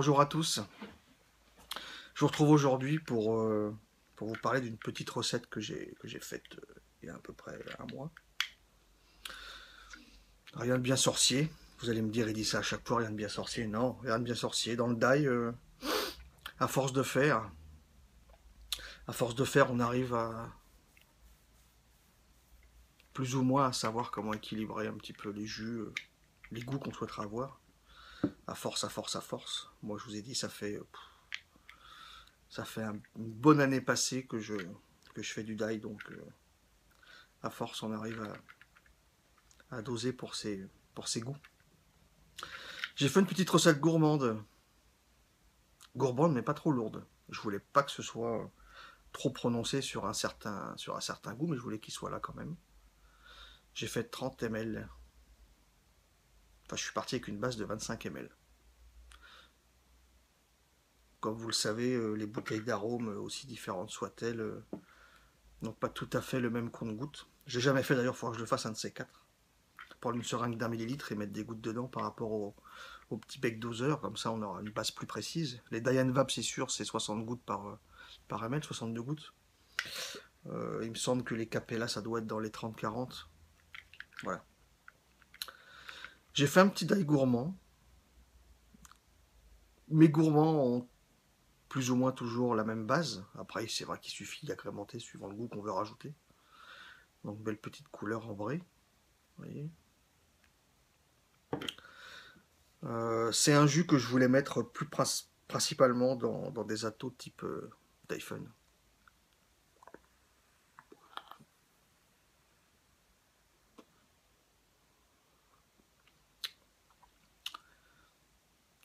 Bonjour à tous. Je vous retrouve aujourd'hui pour vous parler d'une petite recette que j'ai faite il y a à peu près un mois. Rien de bien sorcier. Vous allez me dire, il dit ça à chaque fois, rien de bien sorcier. Non, rien de bien sorcier. Dans le die, à force de faire, on arrive à plus ou moins à savoir comment équilibrer un petit peu les jus, les goûts qu'on souhaitera avoir. À force, à force, à force. Moi, je vous ai dit, ça fait une bonne année passée que je fais du die, donc à force, on arrive à doser pour ses goûts. J'ai fait une petite recette gourmande mais pas trop lourde. Je voulais pas que ce soit trop prononcé sur un certain goût, mais je voulais qu'il soit là quand même. J'ai fait 30 ml. Enfin, je suis parti avec une base de 25 ml. Comme vous le savez, les bouteilles d'arômes, aussi différentes soient-elles, n'ont pas tout à fait le même compte-gouttes. J'ai jamais fait d'ailleurs, il faudra que je le fasse un de ces quatre. Prendre une seringue d'un millilitre et mettre des gouttes dedans par rapport au petit bec doseur, comme ça on aura une base plus précise. Les Diane Vap, c'est sûr, c'est 60 gouttes par ml, 62 gouttes. Il me semble que les Capella, ça doit être dans les 30-40. Voilà. J'ai fait un petit die gourmand. Mes gourmands ont plus ou moins toujours la même base. Après, c'est vrai qu'il suffit d'agrémenter suivant le goût qu'on veut rajouter. Donc, belle petite couleur ambrée. Vous voyez. C'est un jus que je voulais mettre principalement dans des atos type Typhon.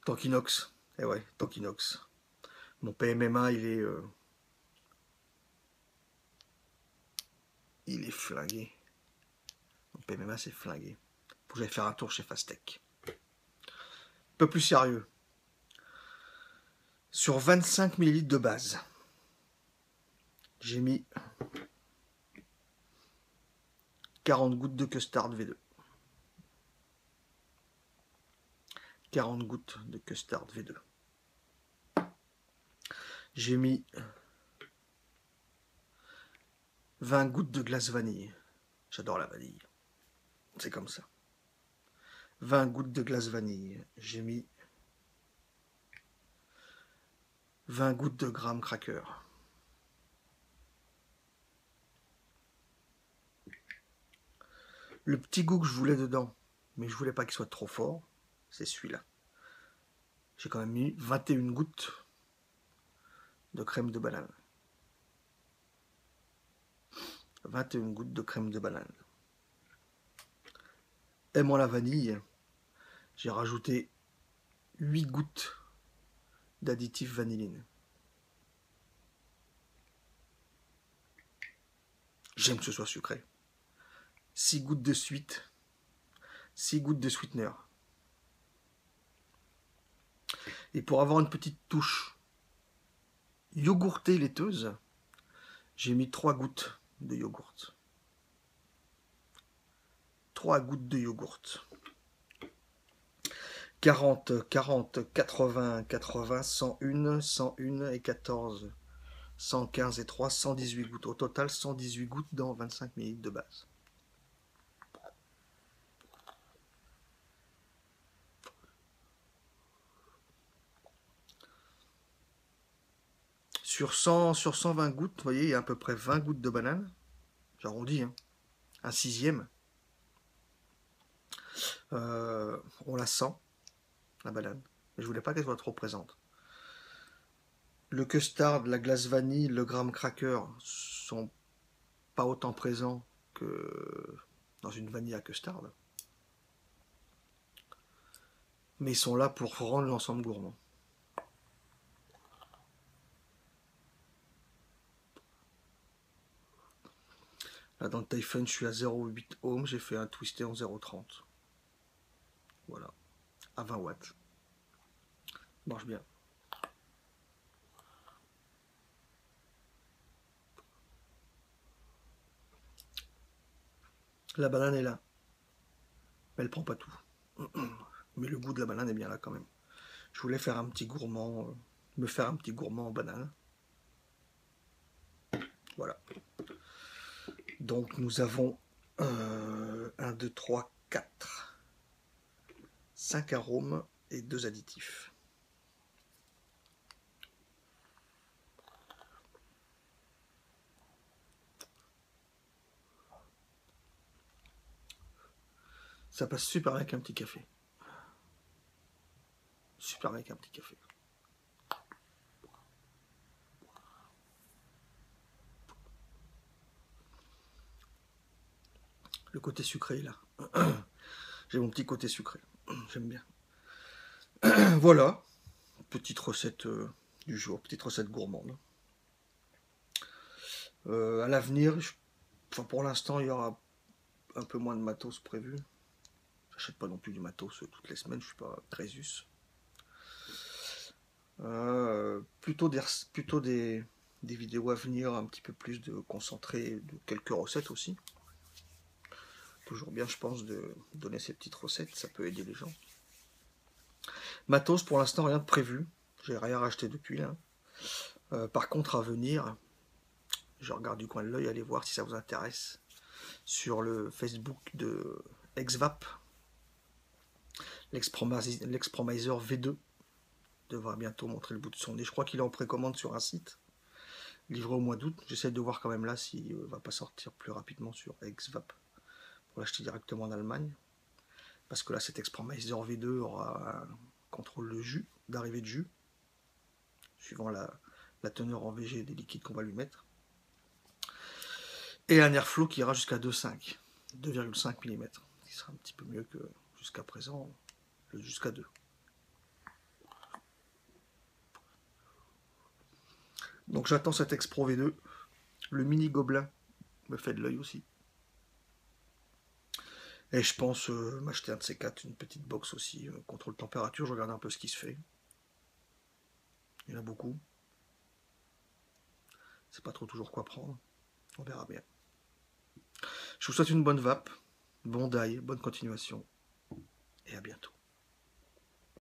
Tankinox. Eh ouais, Tankinox. Mon PMMA, il est flingué. Mon PMMA, c'est flingué. Faut que j'aille faire un tour chez Fastech. Un peu plus sérieux. Sur 25 ml de base, j'ai mis 40 gouttes de custard V2. 40 gouttes de custard V2. J'ai mis 20 gouttes de glace vanille. J'adore la vanille. C'est comme ça. 20 gouttes de glace vanille. J'ai mis 20 gouttes de graham cracker. Le petit goût que je voulais dedans, mais je voulais pas qu'il soit trop fort, c'est celui-là. J'ai quand même mis 21 gouttes de crème de banane. 21 gouttes de crème de banane. Aimant la vanille, j'ai rajouté 8 gouttes d'additif vanilline. J'aime que ce soit sucré. 6 gouttes de suite. 6 gouttes de sweetener. Et pour avoir une petite touche yogourtée laiteuse, j'ai mis 3 gouttes de yogourt. 3 gouttes de yogourt. 40, 40, 80, 80, 101, 101 et 14. 115 et 3, 118 gouttes. Au total, 118 gouttes dans 25 ml de base. Sur 120 gouttes, vous voyez, il y a à peu près 20 gouttes de banane. J'arrondis, hein. Un sixième. On la sent, la banane. Mais je voulais pas qu'elle soit trop présente. Le custard, la glace vanille, le graham cracker sont pas autant présents que dans une vanille à custard. Mais ils sont là pour rendre l'ensemble gourmand. Là, dans le Typhon, je suis à 0,8 ohms. J'ai fait un twisté en 0,30. Voilà. À 20 watts. Ça marche bien. La banane est là. Mais elle prend pas tout. Mais le goût de la banane est bien là quand même. Je voulais faire un petit gourmand, me faire un petit gourmand en banane. Voilà. Donc nous avons 1, 2, 3, 4, 5 arômes et 2 additifs. Ça passe super bien avec un petit café. Super bien avec un petit café. Le côté sucré là. J'ai mon petit côté sucré. J'aime bien. Voilà. Petite recette du jour. Petite recette gourmande. À l'avenir, enfin, pour l'instant, il y aura un peu moins de matos prévu. J'achète pas non plus du matos toutes les semaines. Je suis pas Crésus. Plutôt des vidéos à venir, un petit peu plus de concentré, de quelques recettes aussi. Toujours bien, je pense, de donner ces petites recettes, ça peut aider les gens. Matos, pour l'instant, rien de prévu. J'ai rien racheté depuis là. Par contre, à venir, je regarde du coin de l'œil, allez voir si ça vous intéresse. Sur le Facebook de Exvap, l'Expromiser V2 devra bientôt montrer le bout de son nez. Je crois qu'il est en précommande sur un site, livré au mois d'août. J'essaie de voir quand même là s'il ne va pas sortir plus rapidement sur Exvap pour l'acheter directement en Allemagne. Parce que là, cet Expromiser V2 aura un contrôle de jus, d'arrivée de jus, suivant la teneur en VG des liquides qu'on va lui mettre. Et un airflow qui ira jusqu'à 2,5 mm, qui sera un petit peu mieux que jusqu'à présent, jusqu'à 2. Donc j'attends cet Expro V2. Le mini gobelin me fait de l'œil aussi. Et je pense m'acheter un de ces quatre, une petite box aussi, contrôle température, je regarde un peu ce qui se fait. Il y en a beaucoup. C'est pas trop toujours quoi prendre. On verra bien. Je vous souhaite une bonne vape, bon die, bonne continuation, et à bientôt.